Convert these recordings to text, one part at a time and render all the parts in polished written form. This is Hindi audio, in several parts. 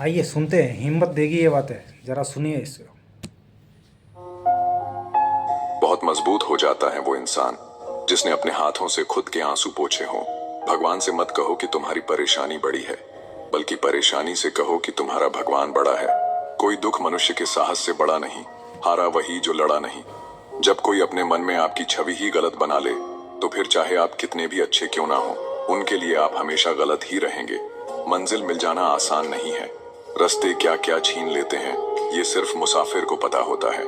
आइए सुनते हैं, हिम्मत देगी ये बातें, जरा सुनिए इसे। बहुत मजबूत हो जाता है वो इंसान जिसने अपने हाथों से खुद के आंसू पोंछे हों। भगवान से मत कहो कि तुम्हारी परेशानी बड़ी है, बल्कि परेशानी से कहो कि तुम्हारा भगवान बड़ा है। कोई दुख मनुष्य के साहस से बड़ा नहीं, हारा वही जो लड़ा नहीं। जब कोई अपने मन में आपकी छवि ही गलत बना ले, तो फिर चाहे आप कितने भी अच्छे क्यों ना हो, उनके लिए आप हमेशा गलत ही रहेंगे। मंजिल मिल जाना आसान नहीं है, रास्ते क्या क्या छीन लेते हैं ये सिर्फ मुसाफिर को पता होता है।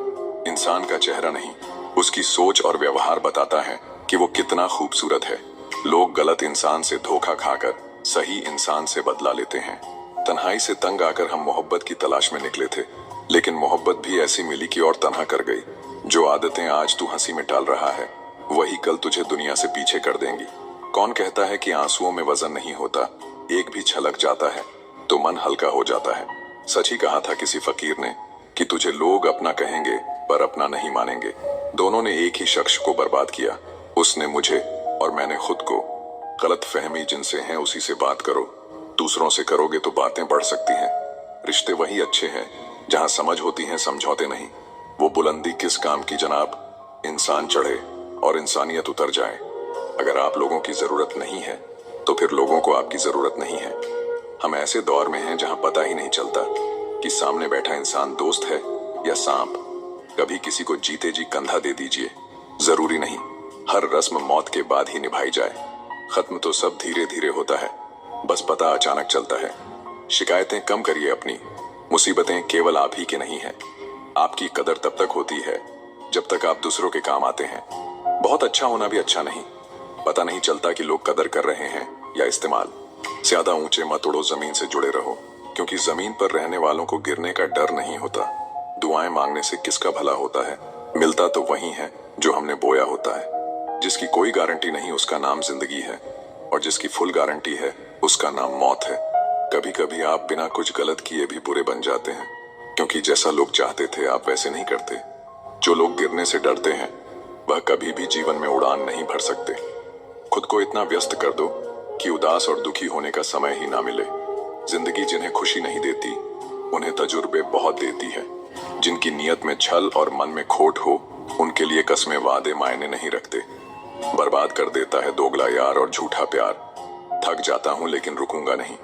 इंसान का चेहरा नहीं, उसकी सोच और व्यवहार बताता है कि वो कितना खूबसूरत है। लोग गलत इंसान से धोखा खाकर सही इंसान से बदला लेते हैं। तन्हाई से तंग आकर हम मोहब्बत की तलाश में निकले थे, लेकिन मोहब्बत भी ऐसी मिली कि और तन्हा कर गई। जो आदतें आज तू हंसी में टाल रहा है, वही कल तुझे दुनिया से पीछे कर देंगी। कौन कहता है कि आंसुओं में वजन नहीं होता, एक भी छलक जाता है तो मन हल्का हो जाता है। सच ही कहा था किसी फकीर ने कि तुझे लोग अपना कहेंगे पर अपना नहीं मानेंगे। दोनों ने एक ही शख्स को बर्बाद किया, उसने मुझे और मैंने खुद को। गलत फहमी जिनसे है उसी से बात करो, दूसरों से करोगे तो बातें बढ़ सकती हैं। रिश्ते वही अच्छे हैं जहां समझ होती है, समझौते नहीं। वो बुलंदी किस काम की जनाब, इंसान चढ़े और इंसानियत उतर जाए। अगर आप लोगों की जरूरत नहीं है तो फिर लोगों को आपकी जरूरत नहीं है। हम ऐसे दौर में हैं जहां पता ही नहीं चलता कि सामने बैठा इंसान दोस्त है या सांप। कभी किसी को जीते जी कंधा दे दीजिए, जरूरी नहीं हर रस्म मौत के बाद ही निभाई जाए। खत्म तो सब धीरे धीरे होता है, बस पता अचानक चलता है। शिकायतें कम करिए अपनी, मुसीबतें केवल आप ही की नहीं है। आपकी कदर तब तक होती है जब तक आप दूसरों के काम आते हैं। बहुत अच्छा होना भी अच्छा नहीं, पता नहीं चलता कि लोग कदर कर रहे हैं या इस्तेमाल। ज्यादा ऊंचे मत उड़ो, जमीन से जुड़े रहो, क्योंकि जमीन पर रहने वालों को गिरने का डर नहीं होता। दुआएं मांगने से किसका भला होता है, मिलता तो वही है जो हमने बोया होता है। जिसकी कोई गारंटी नहीं उसका नाम जिंदगी है, और जिसकी फुल गारंटी है उसका नाम मौत है। कभी कभी आप बिना कुछ गलत किए भी बुरे बन जाते हैं, क्योंकि जैसा लोग चाहते थे आप वैसे नहीं करते। जो लोग गिरने से डरते हैं वह कभी भी जीवन में उड़ान नहीं भर सकते। खुद को इतना व्यस्त कर दो कि उदास और दुखी होने का समय ही ना मिले। जिंदगी जिन्हें खुशी नहीं देती उन्हें तजुर्बे बहुत देती है। जिनकी नीयत में छल और मन में खोट हो, उनके लिए कस्में वादे मायने नहीं रखते। बर्बाद कर देता है दोगला यार और झूठा प्यार। थक जाता हूं लेकिन रुकूंगा नहीं,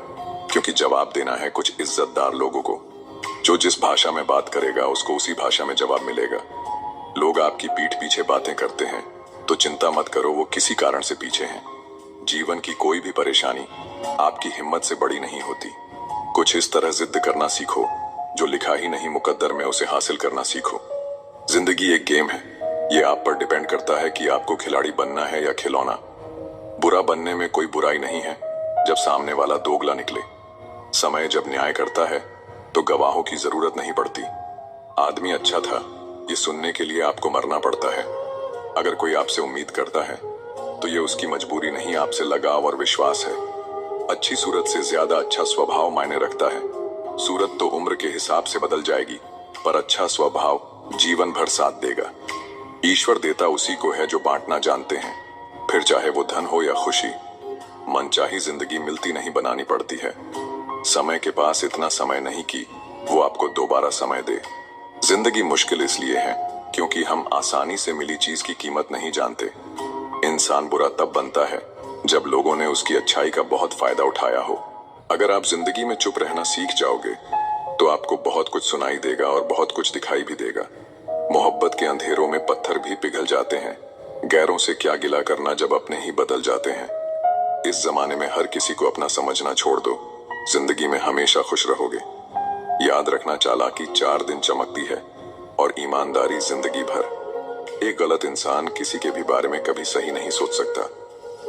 क्योंकि जवाब देना है कुछ इज्जतदार लोगों को। जो जिस भाषा में बात करेगा उसको उसी भाषा में जवाब मिलेगा। लोग आपकी पीठ पीछे बातें करते हैं तो चिंता मत करो, वो किसी कारण से पीछे हैं। जीवन की कोई भी परेशानी आपकी हिम्मत से बड़ी नहीं होती। कुछ इस तरह जिद करना सीखो, जो लिखा ही नहीं मुकद्दर में उसे हासिल करना सीखो। जिंदगी एक गेम है, ये आप पर डिपेंड करता है कि आपको खिलाड़ी बनना है या खिलौना। बुरा बनने में कोई बुराई नहीं है जब सामने वाला दोगला निकले। समय जब न्याय करता है तो गवाहों की जरूरत नहीं पड़ती। आदमी अच्छा था ये सुनने के लिए आपको मरना पड़ता है। अगर कोई आपसे उम्मीद करता है तो ये उसकी मजबूरी नहीं, आपसे लगाव और विश्वास है। अच्छी सूरत से ज्यादा अच्छा स्वभाव मायने रखता है। सूरत तो उम्र के हिसाब से बदल जाएगी, पर अच्छा स्वभाव जीवन भर साथ देगा। ईश्वर देता उसी को है जो बांटना जानते हैं, फिर चाहे वो धन हो या खुशी। मनचाही जिंदगी मिलती नहीं, बनानी पड़ती है। समय के पास इतना समय नहीं कि वो आपको दोबारा समय दे। जिंदगी मुश्किल इसलिए है क्योंकि हम आसानी से मिली चीज की कीमत नहीं जानते। इंसान बुरा तब बनता है जब लोगों ने उसकी अच्छाई का बहुत फायदा उठाया हो। अगर आप जिंदगी में चुप रहना सीख जाओगे तो आपको बहुत कुछ सुनाई देगा और बहुत कुछ दिखाई भी देगा। मोहब्बत के अंधेरों में पत्थर भी पिघल जाते हैं। गैरों से क्या गिला करना जब अपने ही बदल जाते हैं। इस जमाने में हर किसी को अपना समझना छोड़ दो, जिंदगी में हमेशा खुश रहोगे। याद रखना, चालाकी 4 दिन चमकती है और ईमानदारी जिंदगी भर। एक गलत इंसान किसी के भी बारे में कभी सही नहीं सोच सकता।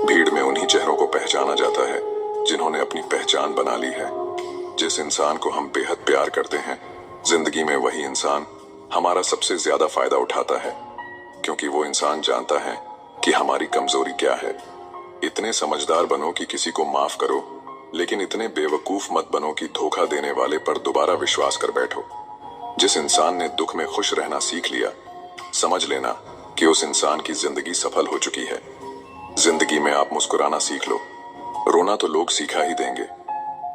भीड़ में उन्हीं चेहरों को पहचाना जाता है जिन्होंने अपनी पहचान बना ली है। जिस इंसान को हम बेहद प्यार करते हैं, जिंदगी में वही इंसान हमारा सबसे ज्यादा फायदा उठाता है, क्योंकि वो इंसान जानता है कि हमारी कमजोरी क्या है। इतने समझदार बनो कि किसी को माफ करो, लेकिन इतने बेवकूफ मत बनो कि धोखा देने वाले पर दोबारा विश्वास कर बैठो। जिस इंसान ने दुख में खुश रहना सीख लिया, समझ लेना कि उस इंसान की जिंदगी सफल हो चुकी है। जिंदगी में आप मुस्कुराना सीख लो, रोना तो लोग सिखा ही देंगे।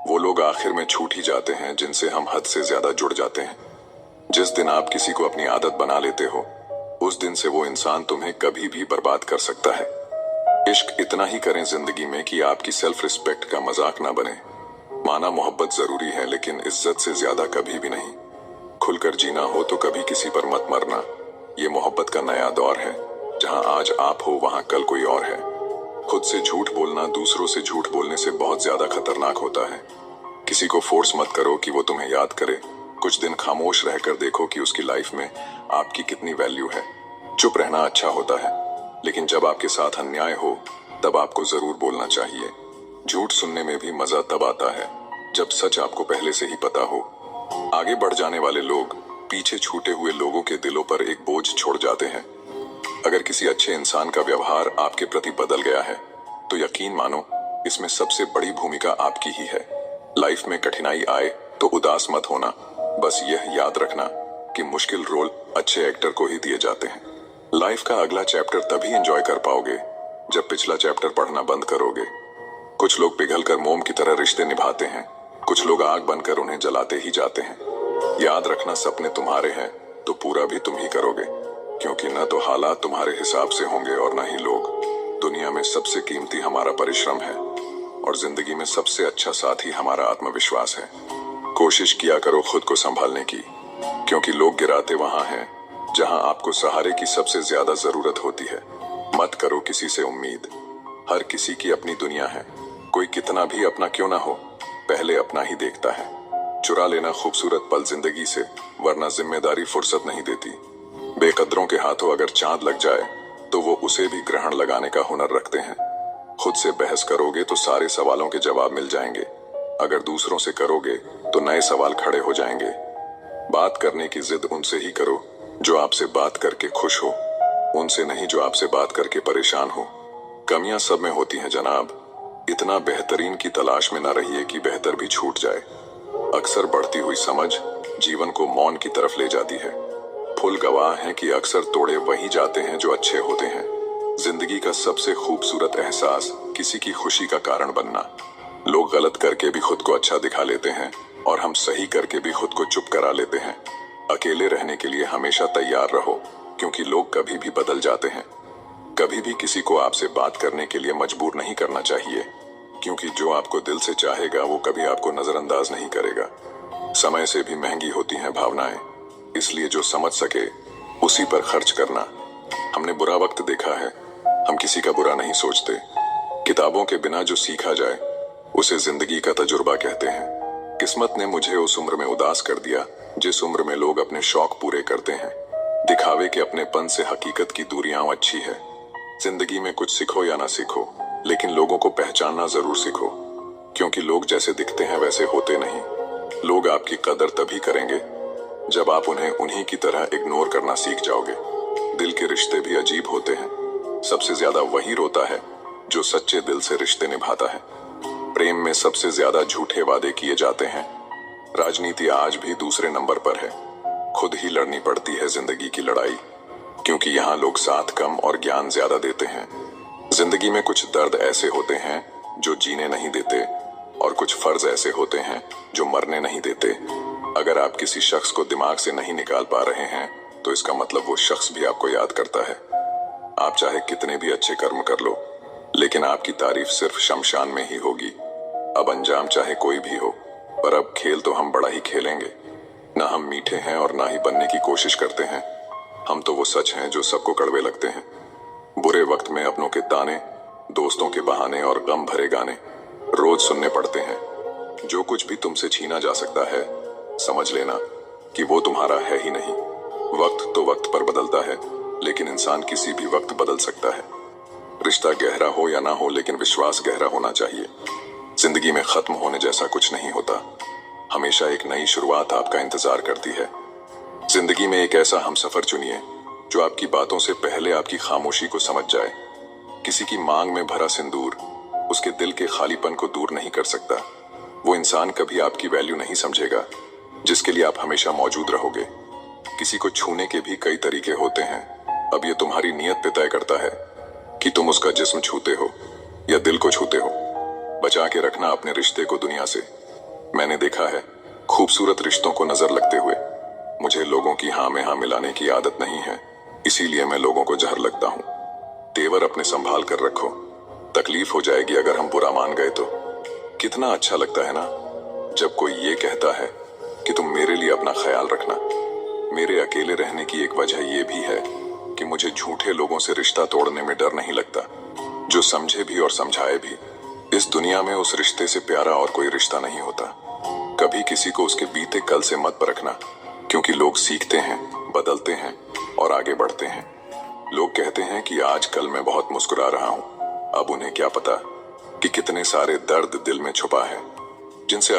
वो लोग आखिर में छूट ही जाते हैं जिनसे हम हद से ज्यादा जुड़ जाते हैं। जिस दिन आप किसी को अपनी आदत बना लेते हो, उस दिन से वो इंसान तुम्हें कभी भी बर्बाद कर सकता है। इश्क इतना ही करें जिंदगी में कि आपकी सेल्फ रिस्पेक्ट का मजाक ना बने। माना मोहब्बत जरूरी है, लेकिन इज्जत से ज्यादा कभी भी नहीं। खुलकर जीना हो तो कभी किसी पर मत मरना। ये मोहब्बत का नया दौर है, जहां आज आप हो वहां कल कोई और है। खुद से झूठ बोलना दूसरों से झूठ बोलने से बहुत ज्यादा खतरनाक होता है। किसी को फोर्स मत करो कि वो तुम्हें याद करे। कुछ दिन खामोश रहकर देखो कि उसकी लाइफ में आपकी कितनी वैल्यू है। चुप रहना अच्छा होता है, लेकिन जब आपके साथ अन्याय हो तब आपको जरूर बोलना चाहिए। झूठ सुनने में भी मजा तब आता है जब सच आपको पहले से ही पता हो। आगे बढ़ जाने वाले लोग पीछे छूटे हुए लोगों के दिलों पर एक बोझ छोड़ जाते हैं। अगर किसी अच्छे इंसान का व्यवहार आपके प्रति बदल गया है तो यकीन मानो इसमें सबसे बड़ी भूमिका आपकी ही है। लाइफ में कठिनाई आए तो उदास मत होना। बस यह याद रखना कि मुश्किल रोल अच्छे एक्टर को ही दिए जाते हैं। लाइफ का अगला चैप्टर तभी एंजॉय कर पाओगे जब पिछला चैप्टर पढ़ना बंद करोगे। कुछ लोग पिघलकर मोम की तरह रिश्ते निभाते हैं, कुछ लोग आग बनकर उन्हें जलाते ही जाते हैं। याद रखना, सपने तुम्हारे हैं तो पूरा भी तुम ही करोगे, क्योंकि न तो हालात तुम्हारे हिसाब से होंगे और न ही लोग। दुनिया में सबसे कीमती हमारा परिश्रम है और जिंदगी में सबसे अच्छा साथी हमारा आत्मविश्वास है। कोशिश किया करो खुद को संभालने की, क्योंकि लोग गिराते वहां हैं जहां आपको सहारे की सबसे ज्यादा जरूरत होती है। मत करो किसी से उम्मीद। हर किसी की अपनी दुनिया है। कोई कितना भी अपना क्यों ना हो, पहले अपना ही देखता है। चुरा लेना खूबसूरत पल जिंदगी से, वरना जिम्मेदारी फुर्सत नहीं देती। बेकदरों के हाथों अगर चांद लग जाए तो वो उसे भी ग्रहण लगाने का हुनर रखते हैं। खुद से बहस करोगे तो सारे सवालों के जवाब मिल जाएंगे। अगर दूसरों से करोगे तो नए सवाल खड़े हो जाएंगे। बात करने की जिद उनसे ही करो जो आपसे बात करके खुश हो, उनसे नहीं जो आपसे बात करके परेशान हो। कमियां सब में होती हैं जनाब। इतना बेहतरीन की तलाश में ना रहिए कि बेहतर भी छूट जाए। अक्सर बढ़ती हुई समझ जीवन को मौन की तरफ ले जाती है। फुल गवाह हैं कि अक्सर तोड़े वही जाते हैं जो अच्छे होते हैं। जिंदगी का सबसे खूबसूरत एहसास किसी की खुशी का कारण बनना। लोग गलत करके भी खुद को अच्छा दिखा लेते हैं और हम सही करके भी खुद को चुप करा लेते हैं। अकेले रहने के लिए हमेशा तैयार रहो, क्योंकि लोग कभी भी बदल जाते हैं। कभी भी किसी को आपसे बात करने के लिए मजबूर नहीं करना चाहिए, क्योंकि जो आपको दिल से चाहेगा वो कभी आपको नजरअंदाज नहीं करेगा। समय से भी महंगी होती हैं भावनाएं, इसलिए जो समझ सके उसी पर खर्च करना। हमने बुरा वक्त देखा है, हम किसी का बुरा नहीं सोचते। किताबों के बिना जो सीखा जाए उसे जिंदगी का तजुर्बा कहते हैं। किस्मत ने मुझे उस उम्र में उदास कर दिया जिस उम्र में लोग अपने शौक पूरे करते हैं। दिखावे के अपनेपन से हकीकत की दूरियां अच्छी है। जिंदगी में कुछ सीखो या ना सीखो, लेकिन लोगों को पहचानना जरूर सीखो, क्योंकि लोग जैसे दिखते हैं वैसे होते नहीं। लोग आपकी कदर तभी करेंगे जब आप उन्हें उन्हीं की तरह इग्नोर करना सीख जाओगे। दिल के रिश्ते भी अजीब होते हैं। सबसे ज्यादा वही रोता है जो सच्चे दिल से रिश्ते निभाता है। प्रेम में सबसे ज्यादा झूठे वादे किए जाते हैं। राजनीति आज भी दूसरे नंबर पर है। खुद ही लड़नी पड़ती है जिंदगी की लड़ाई, क्योंकि यहाँ लोग साथ कम और ज्ञान ज्यादा देते हैं। जिंदगी में कुछ दर्द ऐसे होते हैं जो जीने नहीं देते, और कुछ फर्ज ऐसे होते हैं जो मरने नहीं देते। अगर आप किसी शख्स को दिमाग से नहीं निकाल पा रहे हैं तो इसका मतलब वो शख्स भी आपको याद करता है। आप चाहे कितने भी अच्छे कर्म कर लो, लेकिन आपकी तारीफ सिर्फ शमशान में ही होगी। अब अंजाम चाहे कोई भी हो, पर अब खेल तो हम बड़ा ही खेलेंगे। ना हम मीठे हैं और ना ही बनने की कोशिश करते हैं। हम तो वो सच हैं जो सबको कड़वे लगते हैं। बुरे वक्त में अपनों के ताने, दोस्तों के बहाने और गम भरे गाने रोज सुनने पड़ते हैं। जो कुछ भी तुमसे छीना जा सकता है, समझ लेना कि वो तुम्हारा है ही नहीं। वक्त तो वक्त पर बदलता है, लेकिन इंसान किसी भी वक्त बदल सकता है। रिश्ता गहरा हो या ना हो, लेकिन विश्वास गहरा होना चाहिए। जिंदगी में खत्म होने जैसा कुछ नहीं होता। हमेशा एक नई शुरुआत आपका इंतजार करती है। जिंदगी में एक ऐसा हमसफर चुनिए जो आपकी बातों से पहले आपकी खामोशी को समझ जाए। किसी की मांग में भरा सिंदूर उसके दिल के खालीपन को दूर नहीं कर सकता। वो इंसान कभी आपकी वैल्यू नहीं समझेगा जिसके लिए आप हमेशा मौजूद रहोगे। किसी को छूने के भी कई तरीके होते हैं। अब ये तुम्हारी नीयत पे तय करता है कि तुम उसका जिस्म छूते हो या दिल को छूते हो। बचा के रखना अपने रिश्ते को दुनिया से, मैंने देखा है खूबसूरत रिश्तों को नजर लगते हुए। मुझे लोगों की हाँ में हाँ मिलाने की आदत नहीं है, इसीलिए मैं लोगों को जहर लगता हूँ। तेवर अपने संभाल कर रखो, तकलीफ हो जाएगी अगर हम बुरा मान गए तो। कितना अच्छा लगता है ना जब कोई ये कहता है कि तुम मेरे लिए अपना ख्याल रखना। मेरे अकेले रहने की एक वजह यह भी है कि मुझे झूठे लोगों से रिश्ता तोड़ने में डर नहीं लगता, जो समझे भी और समझाए भी। इस दुनिया में उस रिश्ते से प्यारा और कोई रिश्ता नहीं होता। कभी किसी को उसके बीते कल से मत परखना, क्योंकि लोग सीखते हैं, बदलते हैं और आगे बढ़ते हैं। लोग कहते हैं कि आज कल मैं बहुत मुस्कुरा रहा हूं, अब उन्हें क्या पता कि कितने सारे दर्द दिल में छुपा है, जिनसे